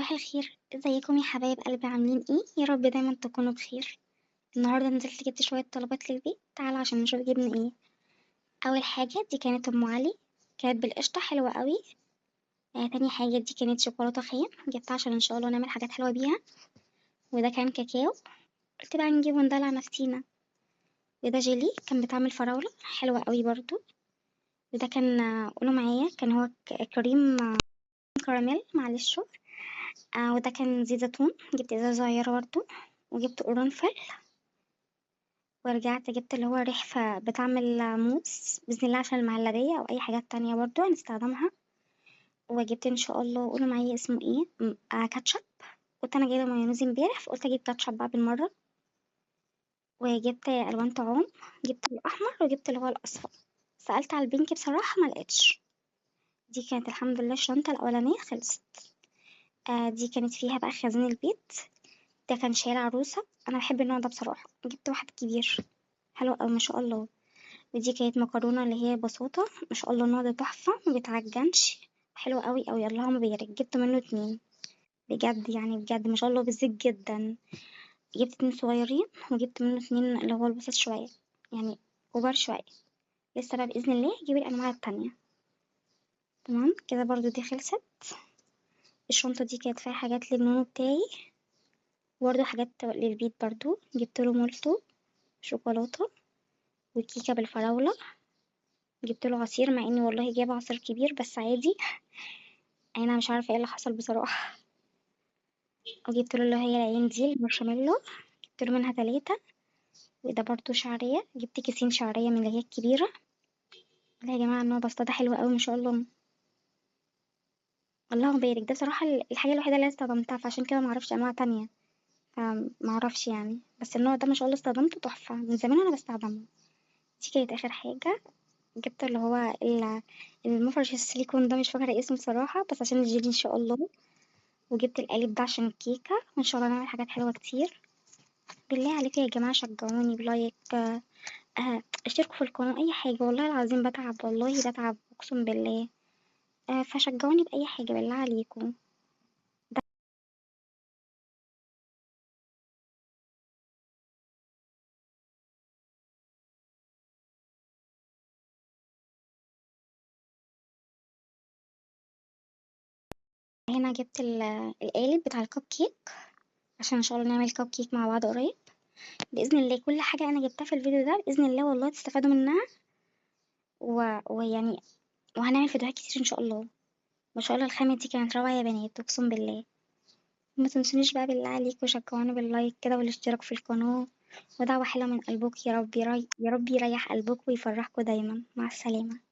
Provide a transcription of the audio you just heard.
صباح الخير، ازيكم يا حبايب قلبي؟ عاملين ايه؟ يا رب دايما تكونوا بخير. النهارده نزلت جبت شويه طلبات للبيت، تعالوا عشان نشوف جبنا ايه. اول حاجه دي كانت ام علي، كانت بالقشطه حلوه قوي. تاني حاجه دي كانت شوكولاته خام، جبتها عشان ان شاء الله نعمل حاجات حلوه بيها. وده كان كاكاو، قلت بقى نجيب وندلع نفسينا. وده جيلي كان بطعم الفراوله، حلوه قوي برضو. وده كان قولوا معايا، كان هو كريم كراميل معلش. وده كان زيت زيتون، جبت ازازه صغيره برضو. وجبت قرنفل، ورجعت جبت اللي هو ريحة بتعمل موس بإذن الله عشان المهلبية أو أي حاجات تانية برضو هنستخدمها. وجبت إن شاء الله، قولوا معايا اسمه ايه، كاتشب. كنت أنا جايبة مايونيز امبارح فقلت أجيب كاتشب بقى بالمرة. وجبت ألوان طعام، جبت الأحمر وجبت اللي هو الأصفر. سألت على البينك بصراحة ملقتش. دي كانت الحمد لله الشنطة الأولانية خلصت. دي كانت فيها بقى خزين البيت. ده كان شايل عروسة، أنا بحب النوع ده بصراحة، جبت واحد كبير حلو أوي ما شاء الله. ودي كانت مكرونة اللي هي بساطة، ما شاء الله النوع ده تحفة ما بيتعجنش، حلو قوي قوي اللهم بارك. جبت منه اتنين بجد، يعني بجد ما شاء الله بالزيت جدا. جبت اتنين صغيرين وجبت منه اتنين اللي هو البسط شوية، يعني كبار شوية. لسه بقى بإذن الله هجيب الأنواع التانية. تمام كده برضو دي خلصت. الشنطة دي كانت فيها حاجات للنونو بتاعي، وبرضو حاجات للبيت برضو. جبت له مولتو شوكولاتة، وكيكة بالفراولة. جبت له عصير مع اني والله جايبه عصير كبير بس عادي. انا مش عارفه ايه اللي حصل بصراحه. وجبت له اللي هي العين دي المارشميلو، جبت له منها 3. وده برضو شعريه، جبت كيسين شعريه من اللي هي الكبيره. لا يا جماعه النوع بسطة ده حلو قوي ما شاء الله، اللهم بارك. ده بصراحه الحاجه الوحيده اللي استخدمتها، فعشان كده ما اعرفش انواع تانية. فما اعرفش يعني، بس النوع ده ما شاء الله استخدمته تحفه من زمان وانا بستخدمه. دي كانت اخر حاجه. جبت اللي هو المفرش السيليكون ده، مش فاكره اسمه بصراحه، بس عشان الجيلي ان شاء الله. وجبت القالب ده عشان الكيكه، وان شاء الله نعمل حاجات حلوه كتير. بالله عليكم يا جماعة شجعوني بلايك. اشتركوا في القناة أي حاجة، والله العظيم بتعب، والله بتعب أقسم بالله. فشجعوني بأي حاجة بالله عليكم. هنا جبت القالب بتاع الكب كيك، عشان إن شاء الله نعمل كب كيك مع بعض قريب بإذن الله. كل حاجة أنا جبتها في الفيديو ده بإذن الله والله تستفادوا منها. ويعني وهنعمل فيديوهات كتير إن شاء الله. ما شاء الله الخامة دي كانت روعة يا بنات أقسم بالله. ما تنسونيش بقى بالله عليكم، شجعوني باللايك كده والاشتراك في القناة. ودعوة حلوة من قلبك، يا رب يا رب يريح قلبك ويفرحكوا دايما. مع السلامة.